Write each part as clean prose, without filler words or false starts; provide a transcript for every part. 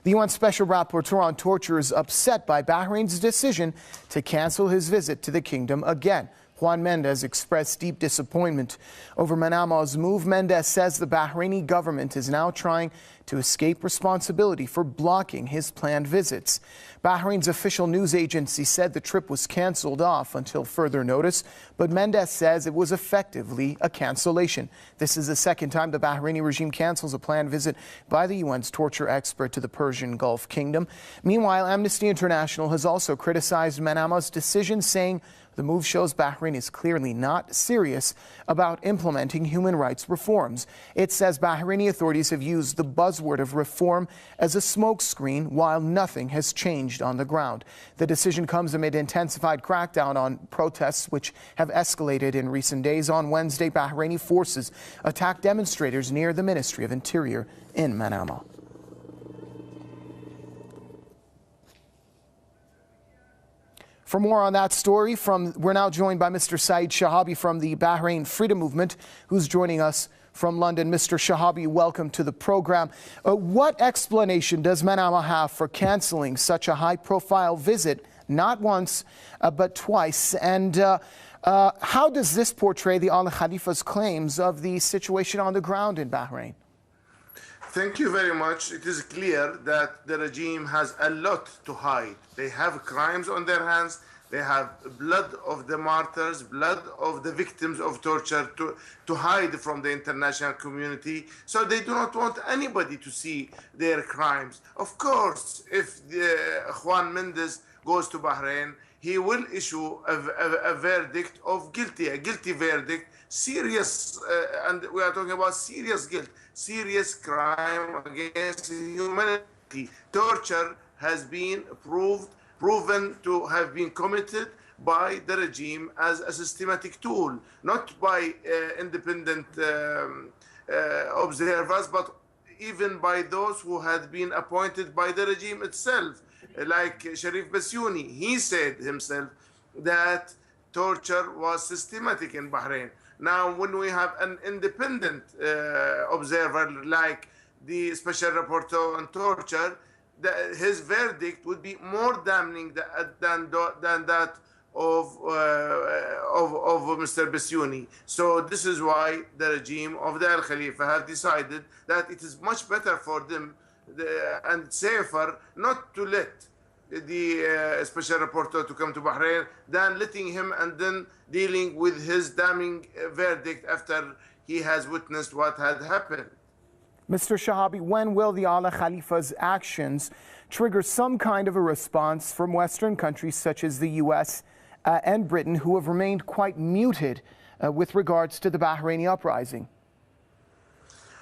The UN Special Rapporteur on Torture is upset by Bahrain's decision to cancel his visit to the kingdom again. Juan Mendez expressed deep disappointment over Manama's move. Mendez says the Bahraini government is now trying to escape responsibility for blocking his planned visits. Bahrain's official news agency said the trip was canceled off until further notice, but Mendez says it was effectively a cancellation. This is the second time the Bahraini regime cancels a planned visit by the UN's torture expert to the Persian Gulf Kingdom. Meanwhile, Amnesty International has also criticized Manama's decision, saying the move shows Bahrain is clearly not serious about implementing human rights reforms. It says Bahraini authorities have used the buzzword of reform as a smokescreen while nothing has changed on the ground. The decision comes amid intensified crackdown on protests which have escalated in recent days. On Wednesday, Bahraini forces attacked demonstrators near the Ministry of Interior in Manama. For more on that story, we're now joined by Mr. Saeed Shahabi from the Bahrain Freedom Movement, who's joining us from London. Mr. Shahabi, welcome to the program. What explanation does Manama have for cancelling such a high-profile visit, not once, but twice? And how does this portray the Al Khalifa's claims of the situation on the ground in Bahrain? Thank you very much. It is clear that the regime has a lot to hide. They have crimes on their hands. They have blood of the martyrs, blood of the victims of torture to hide from the international community. So they do not want anybody to see their crimes. Of course, if Juan Mendez goes to Bahrain, he will issue a verdict of guilty, a guilty verdict, serious, and we are talking about serious guilt, serious crime against humanity. Torture has been proven to have been committed by the regime as a systematic tool, not by independent observers, but even by those who had been appointed by the regime itself, like Sharif Bassiouni. He said himself that torture was systematic in Bahrain. Now, when we have an independent observer like the Special Rapporteur on Torture, his verdict would be more damning than that of Mr. Bassiouni. So this is why the regime of the Al Khalifa have decided that it is much better for them and safer not to let the Special Rapporteur to come to Bahrain than letting him and then dealing with his damning verdict after he has witnessed what had happened. Mr. Shahabi, when will the Al Khalifa's actions trigger some kind of a response from Western countries such as the US and Britain, who have remained quite muted with regards to the Bahraini uprising?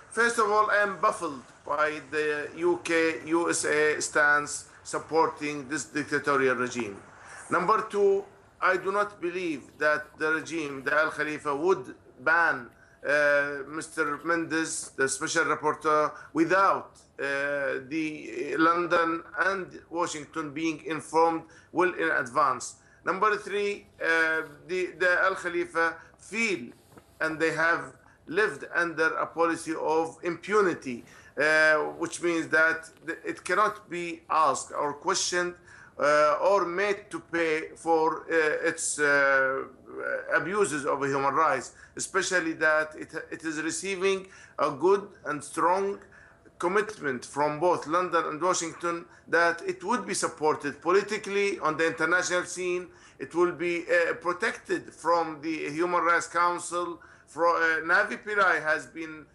First of all, I am baffled by the UK, USA stance supporting this dictatorial regime. Number two, I do not believe that the regime, the Al Khalifa, would ban Mr. Mendez, the Special Rapporteur, without the London and Washington being informed well in advance. Number three, the Al Khalifa feel, and they have lived under a policy of impunity, which means that it cannot be asked or questioned or made to pay for its abuses of human rights, especially that it is receiving a good and strong commitment from both London and Washington that it would be supported politically on the international scene. It will be protected from the Human Rights Council. Navi Pillai has been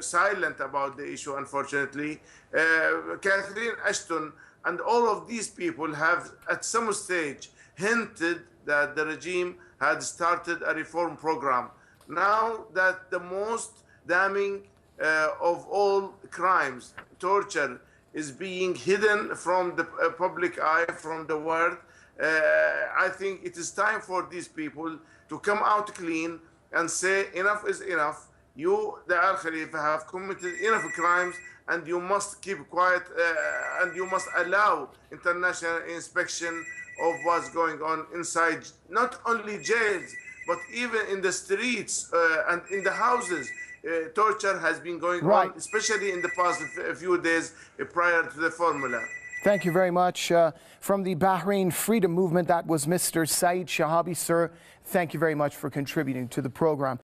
silent about the issue, unfortunately. Catherine Ashton and all of these people have at some stage hinted that the regime had started a reform program. Now that the most damning of all crimes, torture, is being hidden from the public eye, from the world, I think it is time for these people to come out clean and say enough is enough. You, the Al Khalifa, have committed enough crimes, and you must keep quiet and you must allow international inspection of what's going on inside not only jails, but even in the streets and in the houses. torture has been going Right. on, especially in the past few days prior to the formula. Thank you very much. From the Bahrain Freedom Movement, that was Mr. Saeed Shahabi. Sir, thank you very much for contributing to the program.